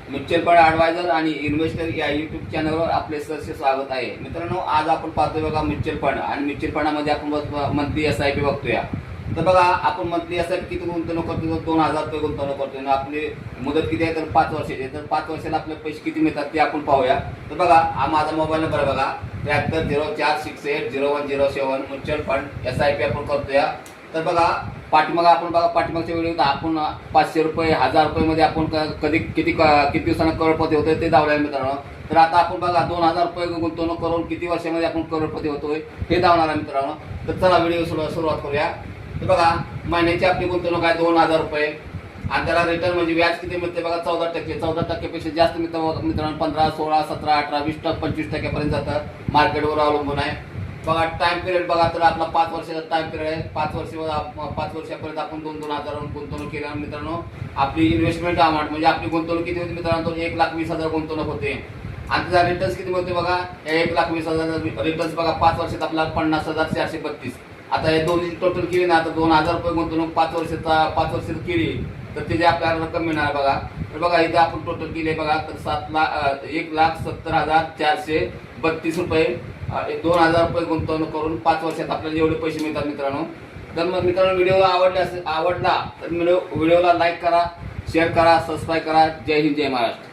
Mutual fund adviser आणि investor या YouTube चॅनलवर आपले सहर्ष स्वागत आहे. मित्रांनो, आज आपण पाहतोय बघा म्युच्युअल फंड आणि म्युच्युअल फंडामध्ये आपण मंथली SIP बघतोया. तर बघा, आपण मंथली SIP किती गुंतवणूक करतो? 2000 रुपये गुंतवणूक करतोय. आपली मुदत किती आहे? तर 5 वर्षाची आहे. तर 5 वर्षाला आपले पैसे किती मिळतात ते आपण पाहूया. तर बघा, हा माझा मोबाईल नंबर आहे बघा, 7304680107. म्युच्युअल फंड SIP आपण करतोय. तर बघा, पाठीमागच्या व्हिडिओत आपण 500 रुपये 1000 रुपये मध्ये आपण किती दिवसांना करोडपती होतोय ते दावलंय मित्रांनो. तर आता आपण बघा 2000 रुपये गुंतवणूक करून किती वर्षामध्ये आपण करोडपती होतोय हे दावणार आहे मित्रांनो. तर चला व्हिडिओ सुरुवात करूया. तर बघा, महिन्याची आपली गुंतवणूक आहे 2000 रुपये आणि त्याला रिटर्न म्हणजे व्याज किती मिळते बघा? 14%. 14%पेक्षा जास्त मिळतं मित्रांनो. 15, 16, 17, 18, 20, 25% जातं. मार्केटवर अवलंबून आहे. बघा, टाइम पिरियड बघा, तर आपला 5 वर्षाचा टाइम पिरियड आहे. 5 वर्षापर्यंत आपण 2,000 गुंतवणूक केल्या मित्रांनो. आपली इन्व्हेस्टमेंट अमाऊंट म्हणजे आपली गुंतवणूक किती होती मित्रांनो? 1,20,000 गुंतवणूक होते. आणि त्याचा रिटर्न्स किती मिळते बघा? 1,20,000 रिटर्न्स बघा 5 वर्षात आपला 50,432. आता हे दोन्ही टोटल केली ना, आता 2,000 रुपये गुंतवणूक 5 वर्षात केली तर त्याची आपल्याला रक्कम मिळणार बघा. तर बघा, इथे आपण टोटल केले बघा, तर 1,70,432 रुपये. 2,000 रुपये गुंतवणूक करून 5 वर्षात आपल्याला एवढे पैसे मिळतात मित्रांनो. तर मग मित्रांनो, व्हिडिओ आवडला तर व्हिडिओला लाईक करा, शेअर करा, सबस्क्राईब करा. जय हिंद, जय महाराष्ट्र.